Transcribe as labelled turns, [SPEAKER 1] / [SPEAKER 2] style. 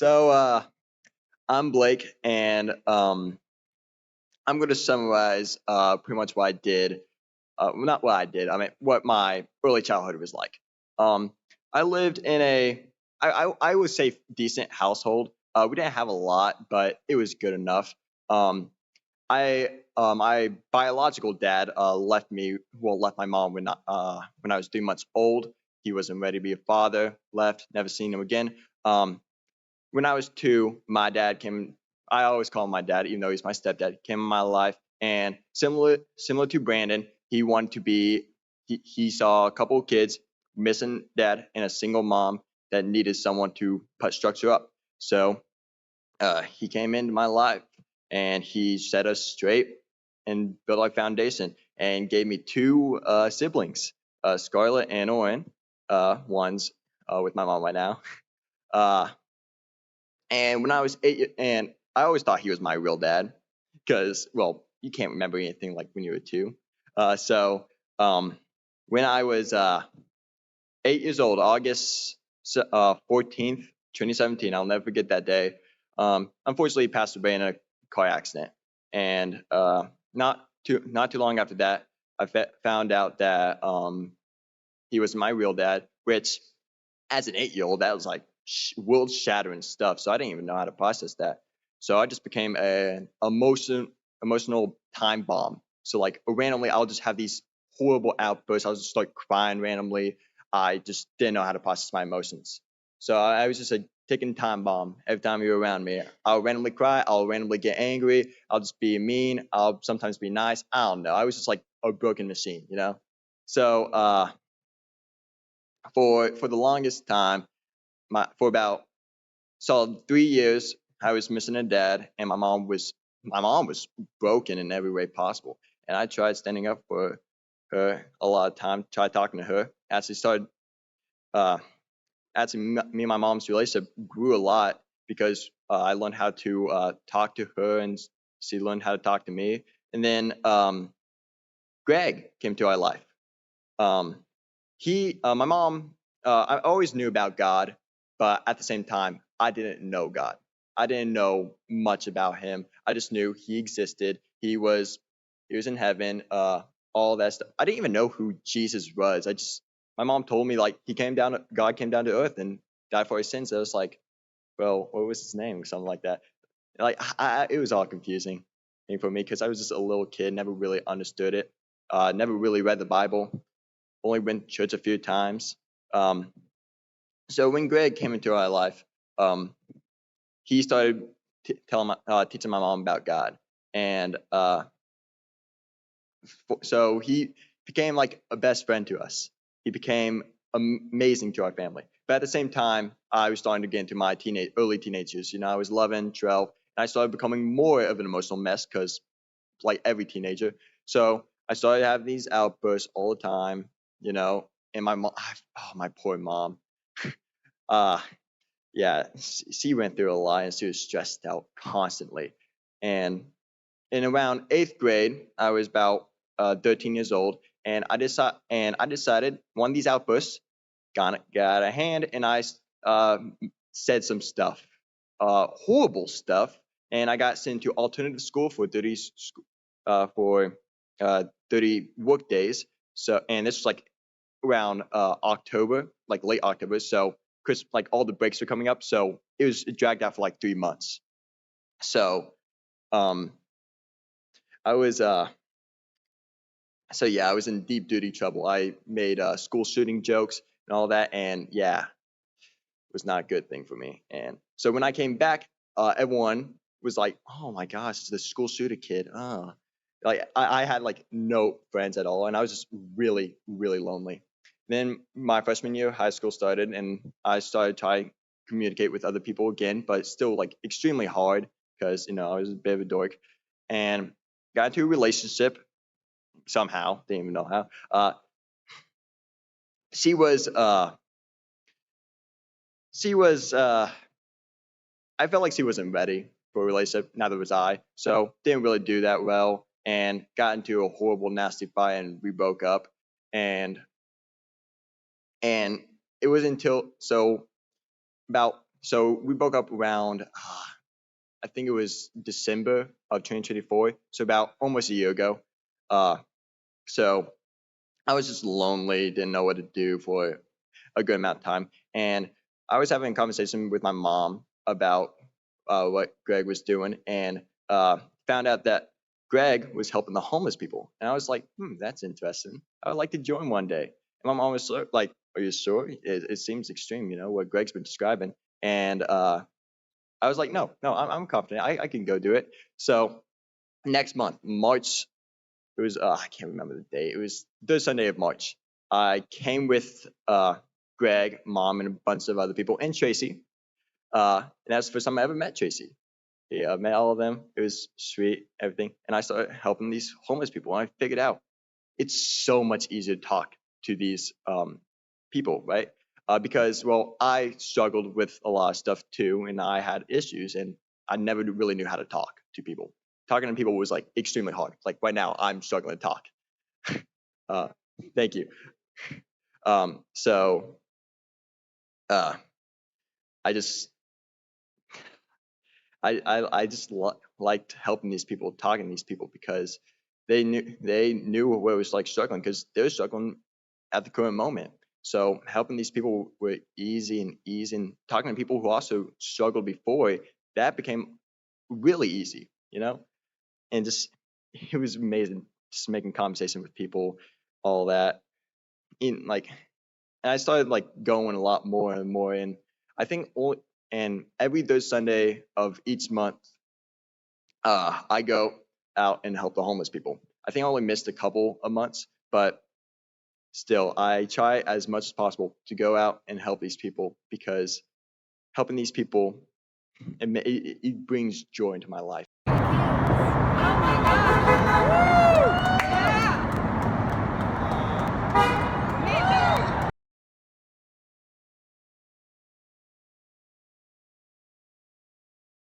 [SPEAKER 1] So I'm Blake, and I'm going to summarize pretty much what I did. Well, not what I did. I mean, what my early childhood was like. Um, I lived in I would say decent household. We didn't have a lot, but it was good enough. Um, my biological dad left my mom when I was 3 months old. He wasn't ready to be a father. Left, never seen him again. When I was two, my dad came. I always call him my dad, even though he's my stepdad. Came in my life, and similar to Brandon, he wanted to be. He saw a couple of kids missing dad and a single mom that needed someone to put structure up. So he came into my life, and he set us straight and built our foundation, and gave me two siblings, Scarlett and Oren. One's with my mom right now. Uh, and when I was and I always thought he was my real dad, because, well, you can't remember anything like when you were two. So when I was 8 years old, August 14th, 2017, I'll never forget that day. Unfortunately, he passed away in a car accident, and not too long after that, I found out that he was my real dad, which, as an 8-year-old, that was like world shattering stuff. So I didn't even know how to process that. So I just became an emotional time bomb. So like randomly, I'll just have these horrible outbursts. I'll just start crying randomly. I just didn't know how to process my emotions. So I was just a ticking time bomb every time you were around me. I'll randomly cry. I'll randomly get angry. I'll just be mean. I'll sometimes be nice. I don't know. I was just like a broken machine, you know? So for the longest time, for about solid 3 years, I was missing a dad, and my mom was broken in every way possible. And I tried standing up for her a lot of time, tried talking to her. Uh, me and my mom's relationship grew a lot, because I learned how to talk to her, and she learned how to talk to me. And then Greg came to our life. Um, my mom, I always knew about God, but at the same time, I didn't know God. I didn't know much about him. I just knew he existed. He was in heaven. All that stuff. I didn't even know who Jesus was. My mom told me, like, God came down to earth and died for his sins. I was like, well, what was his name? Something like that. Like, it was all confusing for me, because I was just a little kid, never really understood it. Never really read the Bible, only went to church a few times. Um, so when Greg came into our life, he started teaching my mom about God, and so he became like a best friend to us. He became amazing to our family. But at the same time, I was starting to get into my early teenagers. I was 11, 12, and I started becoming more of an emotional mess, because, like every teenager. So I started having these outbursts all the time, and my mom, oh, my poor mom. uh, yeah, she went through a lot, and she was stressed out constantly. And in around eighth grade, I was about 13 years old, and I decided one of these outbursts got out of hand, and I uh, said some stuff, horrible stuff, and I got sent to alternative school for 30 work days. So, and this was like around October, like late October. So, Chris, like all the breaks were coming up, so it dragged out for like 3 months. So, um, I was yeah, I was in deep duty trouble. I made school shooting jokes and all that, and yeah, it was not a good thing for me. And so when I came back, everyone was like, "Oh my gosh, it's the school shooter kid." Like I had like no friends at all, and I was just really, really lonely. Then my freshman year, high school started, and I started trying to communicate with other people again, but still like extremely hard, because I was a bit of a dork, and got into a relationship somehow. Didn't even know how. She was she was I felt like she wasn't ready for a relationship. Neither was I. So didn't really do that well, and got into a horrible, nasty fight, and we broke up. And it was until about so we broke up around I think it was December of 2024, so about almost a year ago. Uh, so I was just lonely, didn't know what to do for a good amount of time, and I was having a conversation with my mom about what Greg was doing, and found out that Greg was helping the homeless people, and I was like, that's interesting. I would like to join one day. And my mom was like, "Are you sure? It seems extreme, what Greg's been describing." And I was like, "No, no, I'm confident. I can go do it." So next month, March, it was I can't remember the date. It was the Sunday of March. I came with Greg, mom, and a bunch of other people, and Tracy. And that's the first time I ever met Tracy. Yeah, I met all of them. It was sweet, everything. And I started helping these homeless people. And I figured out it's so much easier to talk to these people, right? Because, well, I struggled with a lot of stuff too, and I had issues, and I never really knew how to talk to people. Talking to people was like extremely hard. Like right now, I'm struggling to talk. Uh, Thank you. So uh, I just I just liked helping these people, talking to these people because they knew what it was like struggling because they're struggling at the current moment. So helping these people were easy and easy, and talking to people who also struggled before, that became really easy. And just it was amazing just making conversation with people, all that. In like and I started like going a lot more and more, and I think and every third Sunday of each month I go out and help the homeless people. I think I only missed a couple of months, but still, I try as much as possible to go out and help these people because helping these people it brings joy into my life.